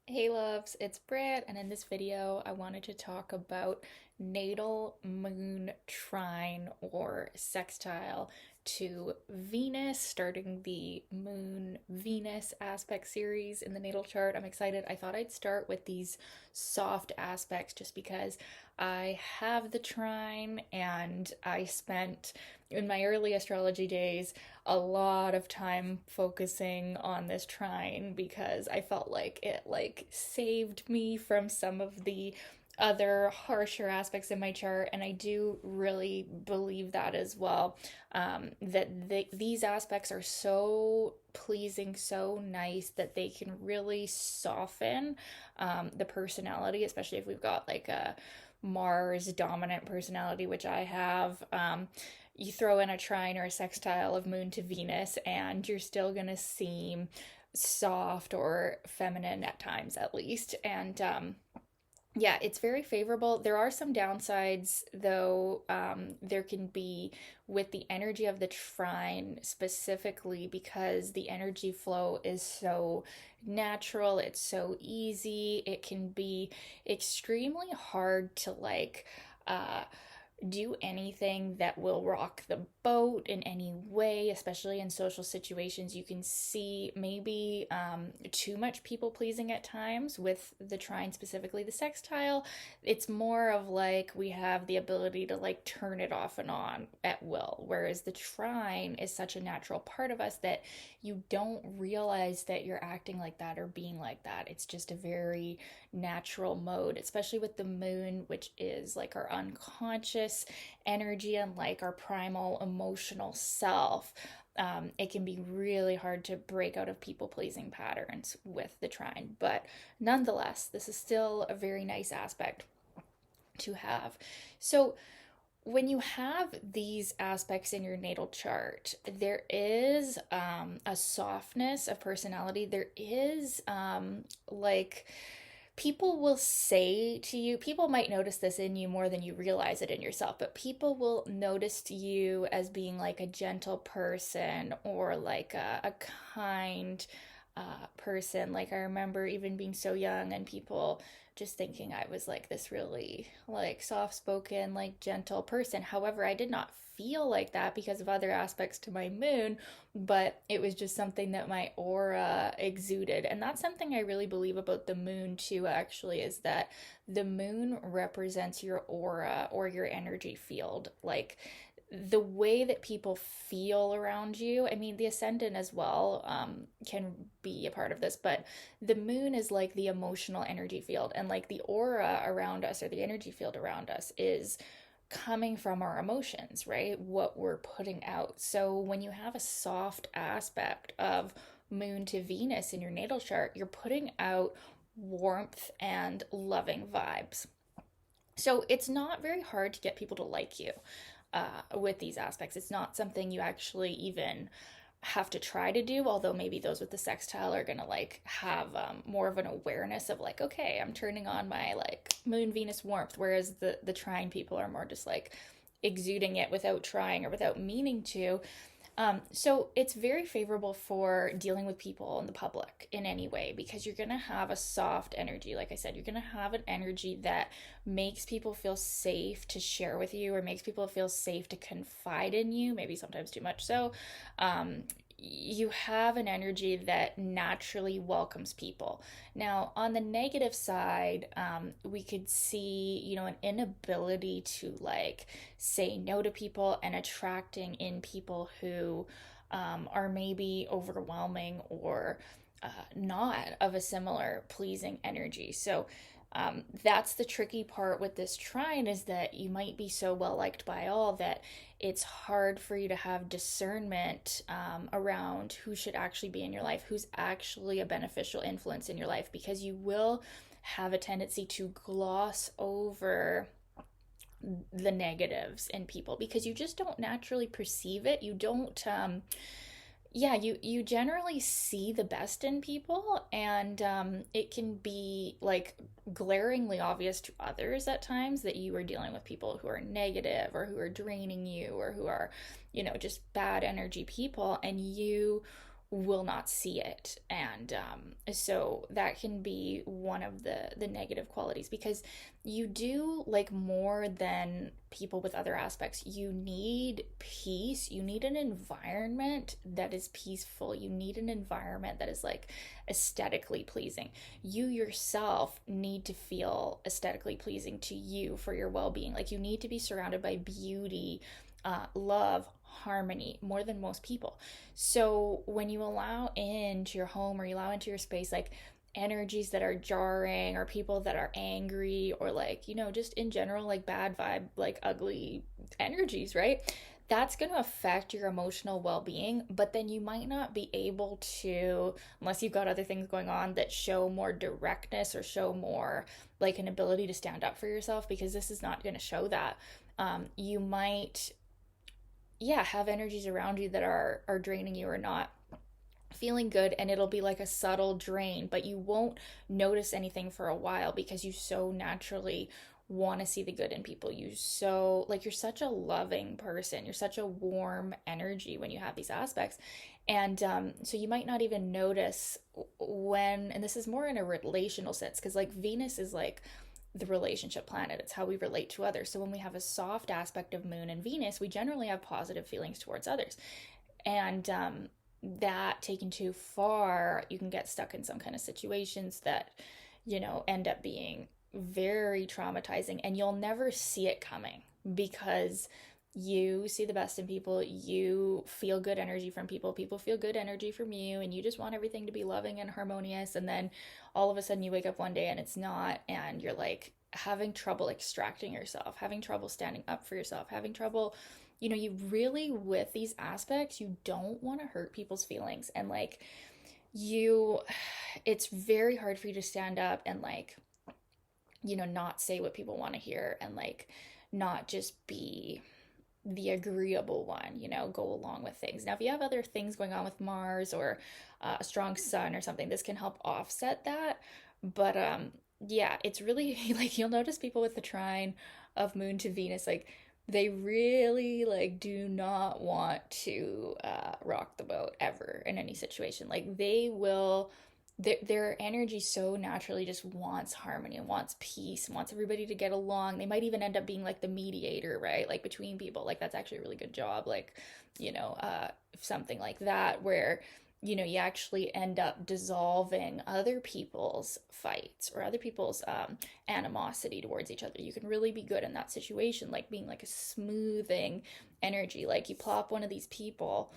Hey loves, it's Britt, and in this video I wanted to talk about natal moon trine or sextile to Venus, starting the moon Venus aspect series in the natal chart. I'm excited. I thought I'd start with these soft aspects just because I have the trine and I spent in my early astrology days a lot of time focusing on this trine because I felt like it saved me from some of the other harsher aspects in my chart, and I do really believe that as well. These aspects are so pleasing, so nice that they can really soften the personality, especially if we've got like a Mars dominant personality, which I have. You throw in a trine or a sextile of Moon to Venus, and you're still gonna seem soft or feminine at times, at least. And yeah, it's very favorable. There are some downsides, though. There can be with the energy of the trine specifically because the energy flow is so natural, it's so easy. It can be extremely hard to uh, do anything that will rock the boat in any way, especially in social situations. You can see maybe too much people pleasing at times with the trine, specifically the sextile. It's more of like we have the ability to like turn it off and on at will, whereas the trine is such a natural part of us that you don't realize that you're acting like that or being like that. It's just a very natural mode, especially with the moon, which is like our unconscious energy and like our primal emotional self. It can be really hard to break out of people pleasing patterns with the trine, but nonetheless, this is still a very nice aspect to have. So, when you have these aspects in your natal chart, there is a softness of personality. There is like people will say to you, people might notice this in you more than you realize it in yourself, but people will notice you as being like a gentle person or like a kind person. Like I remember even being so young and people just thinking I was like this really like soft spoken, like gentle person. However, I did not feel like that because of other aspects to my moon, but it was just something that my aura exuded. And that's something I really believe about the moon too, actually, is that the moon represents your aura or your energy field. Like the way that people feel around you. I mean, the ascendant as well can be a part of this, but the moon is like the emotional energy field, and like the aura around us or the energy field around us is coming from our emotions, right? What we're putting out. So when you have a soft aspect of moon to Venus in your natal chart, you're putting out warmth and loving vibes. So it's not very hard to get people to like you with these aspects. It's not something you actually even have to try to do, although maybe those with the sextile are gonna like have more of an awareness of like, okay, I'm turning on my like moon Venus warmth, whereas the trine people are more just like exuding it without trying or without meaning to. So it's very favorable for dealing with people in the public in any way because you're going to have a soft energy. Like I said, you're going to have an energy that makes people feel safe to share with you or makes people feel safe to confide in you, maybe sometimes too much so. Um, you have an energy that naturally welcomes people. Now, on the negative side, we could see, an inability to like say no to people and attracting in people who are maybe overwhelming or not of a similar pleasing energy. So, that's the tricky part with this trine is that you might be so well liked by all that it's hard for you to have discernment around who should actually be in your life, who's actually a beneficial influence in your life, because you will have a tendency to gloss over the negatives in people because you just don't naturally perceive it. You don't yeah, you generally see the best in people, and it can be like glaringly obvious to others at times that you are dealing with people who are negative or who are draining you or who are, just bad energy people, and you will not see it. And so that can be one of the negative qualities, because you do, like, more than people with other aspects. You need peace. You need an environment that is peaceful. You need an environment that is like aesthetically pleasing. You yourself need to feel aesthetically pleasing to you for your well-being. Like, you need to be surrounded by beauty, love, harmony, more than most people. So when you allow into your home, or you allow into your space, like, energies that are jarring, or people that are angry, or, like, just in general, like, bad vibe, like ugly energies, right? That's going to affect your emotional well-being. But then you might not be able to, unless you've got other things going on that show more directness, or show more like an ability to stand up for yourself, because this is not going to show that. You might, yeah, have energies around you that are draining you, or not feeling good, and it'll be like a subtle drain, but you won't notice anything for a while, because you so naturally want to see the good in people. You're such a loving person. You're such a warm energy when you have these aspects. And so you might not even notice when, and this is more in a relational sense, because, like, Venus is like the relationship planet. It's how we relate to others. So when we have a soft aspect of Moon and Venus, we generally have positive feelings towards others. And that taken too far, you can get stuck in some kind of situations that, end up being very traumatizing, and you'll never see it coming, because you see the best in people, you feel good energy from people, people feel good energy from you, and you just want everything to be loving and harmonious. And then all of a sudden you wake up one day and it's not, and you're like having trouble extracting yourself, having trouble standing up for yourself, having trouble, you really, with these aspects, you don't want to hurt people's feelings. And, like, it's very hard for you to stand up and, like, not say what people want to hear, and, like, not just be the agreeable one, go along with things. Now, if you have other things going on with Mars, or a strong sun or something, this can help offset that. But yeah, it's really like, you'll notice people with the trine of Moon to Venus, like, they really, like, do not want to rock the boat ever in any situation. Like, they will, their energy so naturally just wants harmony and wants peace and wants everybody to get along. They might even end up being like the mediator, right? Like, between people. Like, that's actually a really good job. Like, something like that, where you actually end up dissolving other people's fights, or other people's animosity towards each other. You can really be good in that situation, like being like a smoothing energy. Like, you plop one of these people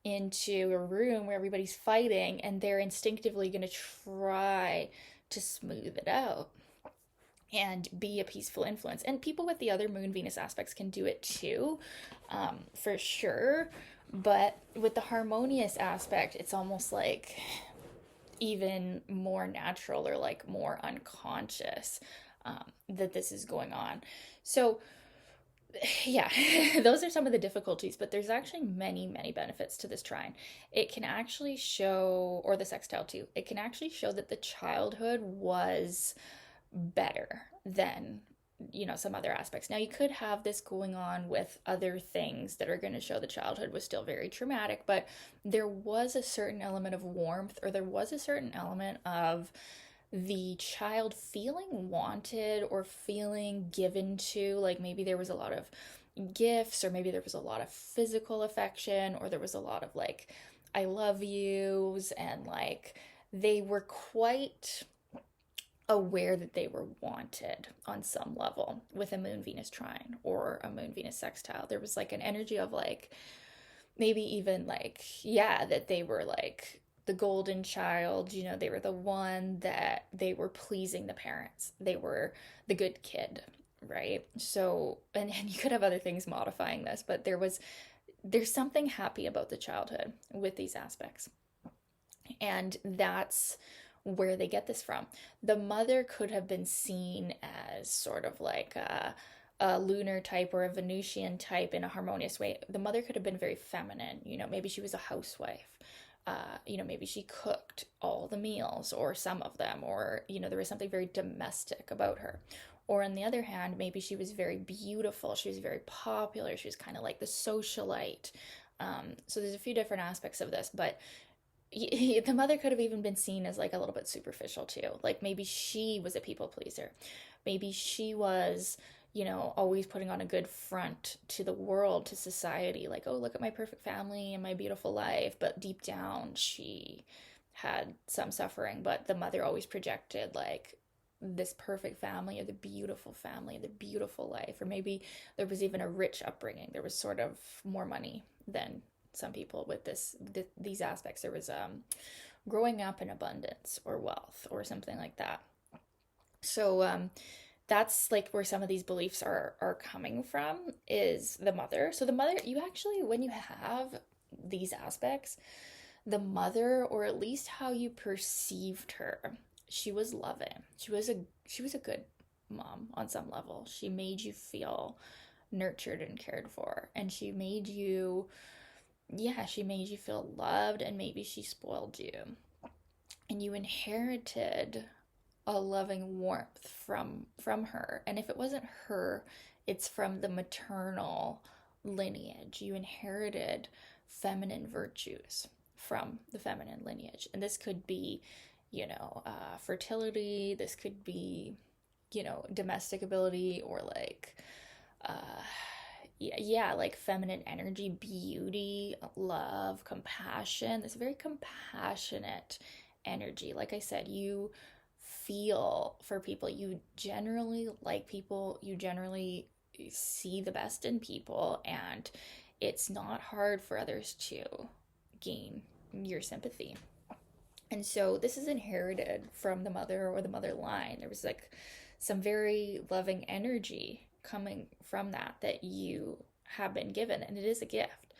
into a room where everybody's fighting, and they're instinctively going to try to smooth it out and be a peaceful influence. And people with the other Moon Venus aspects can do it too, for sure. But with the harmonious aspect, it's almost like even more natural, or like more unconscious, that this is going on. So yeah, those are some of the difficulties, but there's actually many, many benefits to this trine. It can actually show, or the sextile too, it can actually show that the childhood was better than, some other aspects. Now, you could have this going on with other things that are going to show the childhood was still very traumatic, but there was a certain element of warmth, or there was a certain element of the child feeling wanted, or feeling given to. Like, maybe there was a lot of gifts, or maybe there was a lot of physical affection, or there was a lot of, like, I love yous, and, like, they were quite aware that they were wanted on some level with a Moon Venus trine or a Moon Venus sextile. There was like an energy of, like, maybe even, like, yeah, that they were like the golden child, they were the one that they were pleasing the parents. They were the good kid, right? So, and you could have other things modifying this, but there's something happy about the childhood with these aspects. And that's where they get this from. The mother could have been seen as sort of like a lunar type, or a Venusian type, in a harmonious way. The mother could have been very feminine. Maybe she was a housewife. Maybe she cooked all the meals, or some of them, or, there was something very domestic about her. Or on the other hand, maybe she was very beautiful. She was very popular. She was kind of like the socialite. So there's a few different aspects of this, but the mother could have even been seen as like a little bit superficial too. Like maybe she was a people pleaser. Maybe she was, always putting on a good front to the world, to society, like, oh, look at my perfect family and my beautiful life. But deep down, she had some suffering. But the mother always projected like this perfect family, the beautiful life. Or maybe there was even a rich upbringing. There was sort of more money than some people with these aspects. There was growing up in abundance or wealth or something like that. So that's like where some of these beliefs are coming from, is the mother. So the mother, you actually, when you have these aspects, the mother, or at least how you perceived her, she was loving. She was a good mom on some level. She made you feel nurtured and cared for, and she made you feel loved, and maybe she spoiled you. And you inherited a loving warmth from her. And if it wasn't her, it's from the maternal lineage. You inherited feminine virtues from the feminine lineage. And this could be, fertility. This could be, domestic ability, or like, like feminine energy, beauty, love, compassion. This very compassionate energy. Like I said, you feel for people. You generally like people. You generally see the best in people, and it's not hard for others to gain your sympathy. And so this is inherited from the mother or the mother line. There was like some very loving energy coming from that you have been given, and it is a gift.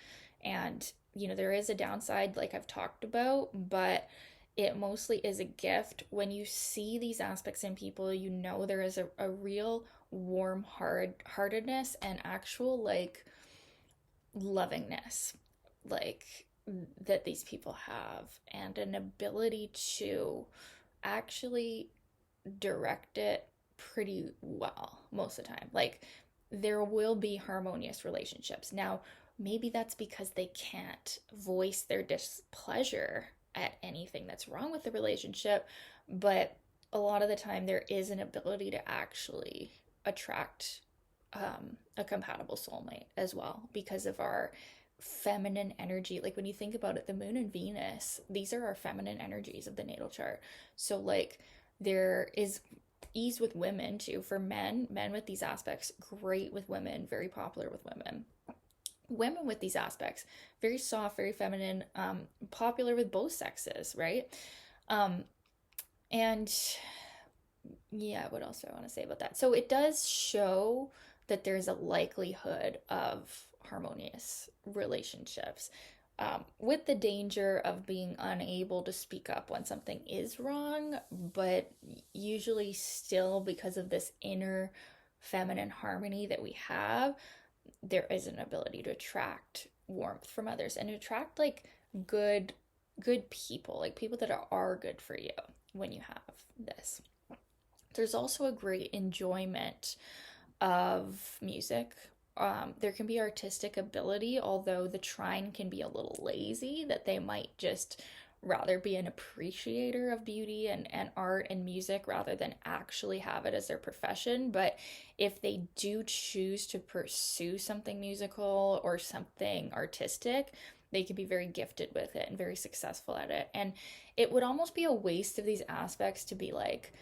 And there is a downside, like I've talked about, but it mostly is a gift. When you see these aspects in people, there is a real warm heartedness and actual like lovingness, like that these people have, and an ability to actually direct it pretty well most of the time. Like there will be harmonious relationships. Now, maybe that's because they can't voice their displeasure at anything that's wrong with the relationship, but a lot of the time there is an ability to actually attract a compatible soulmate as well, because of our feminine energy. Like when you think about it, the moon and Venus, these are our feminine energies of the natal chart. So like there is ease with women too. For men with these aspects, great with women, very popular with women. Women with these aspects, very soft, very feminine, popular with both sexes, right? And yeah, what else do I want to say about that? So it does show that there's a likelihood of harmonious relationships, with the danger of being unable to speak up when something is wrong, but usually still, because of this inner feminine harmony that we have, there is an ability to attract warmth from others, and to attract like good people, like people that are good for you when you have this. There's also a great enjoyment of music. There can be artistic ability, although the trine can be a little lazy, that they might just rather be an appreciator of beauty and art and music rather than actually have it as their profession. But if they do choose to pursue something musical or something artistic, they can be very gifted with it and very successful at it. And it would almost be a waste of these aspects to be like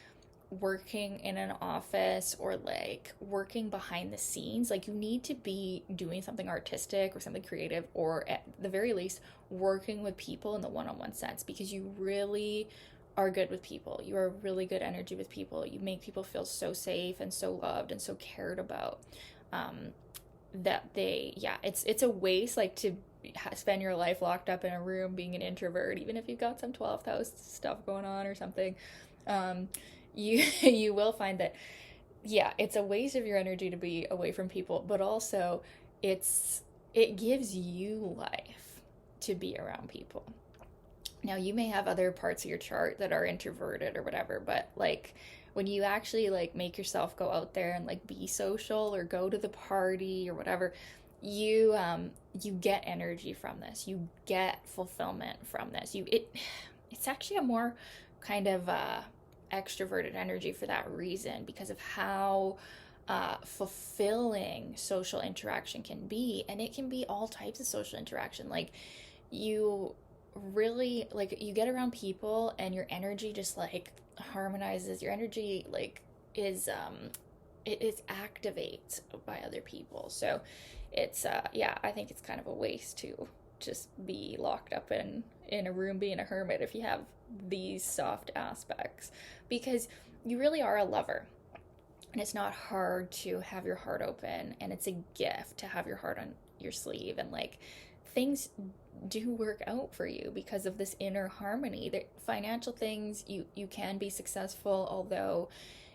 working in an office or like working behind the scenes. Like you need to be doing something artistic or something creative, or at the very least working with people in the one-on-one sense, because you really are good with people. You are really good energy with people. You make people feel so safe and so loved and so cared about, that it's a waste like to spend your life locked up in a room being an introvert, even if you've got some 12th house stuff going on or something. You will find that it's a waste of your energy to be away from people, but also it gives you life to be around people. Now you may have other parts of your chart that are introverted or whatever, but like when you actually like make yourself go out there and like be social or go to the party or whatever, you you get energy from this. You get fulfillment from this. It's actually a more kind of extroverted energy for that reason, because of how fulfilling social interaction can be. And it can be all types of social interaction. Like, you really, like, you get around people and your energy just like harmonizes. Your energy like is it is activates by other people. So it's yeah, I think it's kind of a waste to just be locked up in a room being a hermit if you have these soft aspects, because you really are a lover. And it's not hard to have your heart open, and it's a gift to have your heart on your sleeve, and like, things do work out for you because of this inner harmony. The financial things, you can be successful, although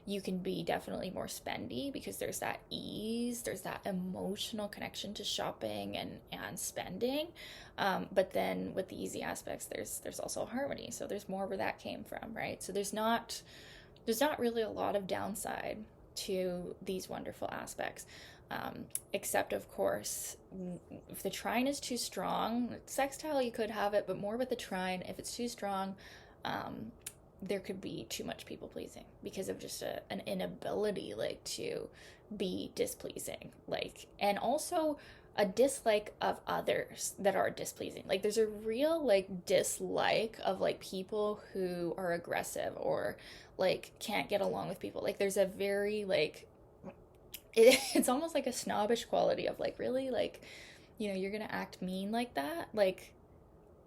you can be definitely more spendy, because there's that ease, there's that emotional connection to shopping and spending. But then with the easy aspects, there's also harmony. So there's more where that came from, right? So there's not really a lot of downside to these wonderful aspects. Except, of course, if the trine is too strong, sextile you could have it, but more with the trine, if it's too strong, there could be too much people pleasing because of just an inability like to be displeasing, like, and also a dislike of others that are displeasing. Like, there's a real like dislike of like people who are aggressive or like can't get along with people. Like, there's a very like it's almost like a snobbish quality of like, really, like, you're gonna act mean like that, like,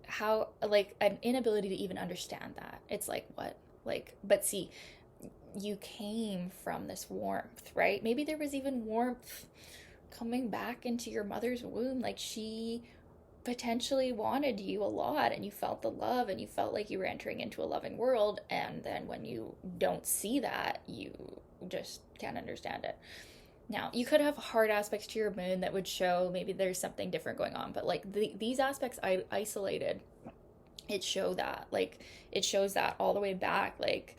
how, like, an inability to even understand that. It's like, what, like, but see, you came from this warmth, right? Maybe there was even warmth coming back into your mother's womb. Like, she potentially wanted you a lot, and you felt the love, and you felt like you were entering into a loving world. And then when you don't see that, you just can't understand it. Now, you could have hard aspects to your moon that would show maybe there's something different going on, but like these aspects isolated, it shows that all the way back. Like,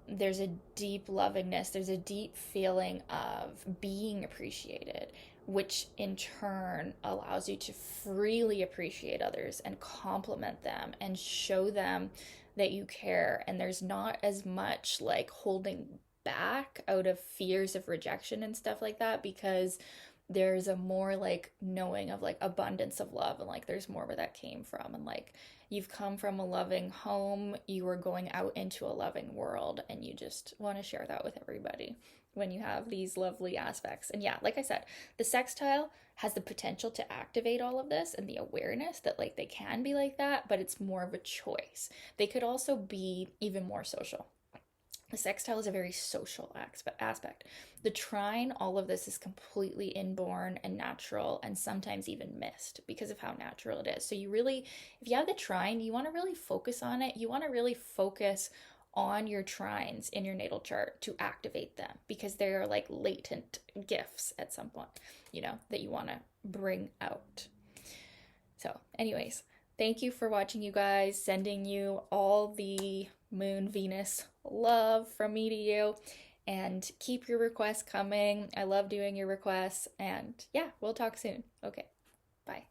there's a deep lovingness, there's a deep feeling of being appreciated, which in turn allows you to freely appreciate others and compliment them and show them that you care. And there's not as much like holding back out of fears of rejection and stuff like that, because there's a more like knowing of like abundance of love, and like there's more where that came from, and like, you've come from a loving home, you are going out into a loving world, and you just want to share that with everybody when you have these lovely aspects. And yeah, like I said, the sextile has the potential to activate all of this and the awareness that like they can be like that, but it's more of a choice. They could also be even more social. The sextile is a very social aspect. The trine, all of this is completely inborn and natural, and sometimes even missed because of how natural it is. So you really, if you have the trine, you want to really focus on it. You want to really focus on your trines in your natal chart to activate them, because they're like latent gifts at some point, that you want to bring out. So anyways, thank you for watching, you guys. Sending you all the Moon Venus love from me to you, and keep your requests coming. I love doing your requests, and yeah, we'll talk soon. Okay, bye.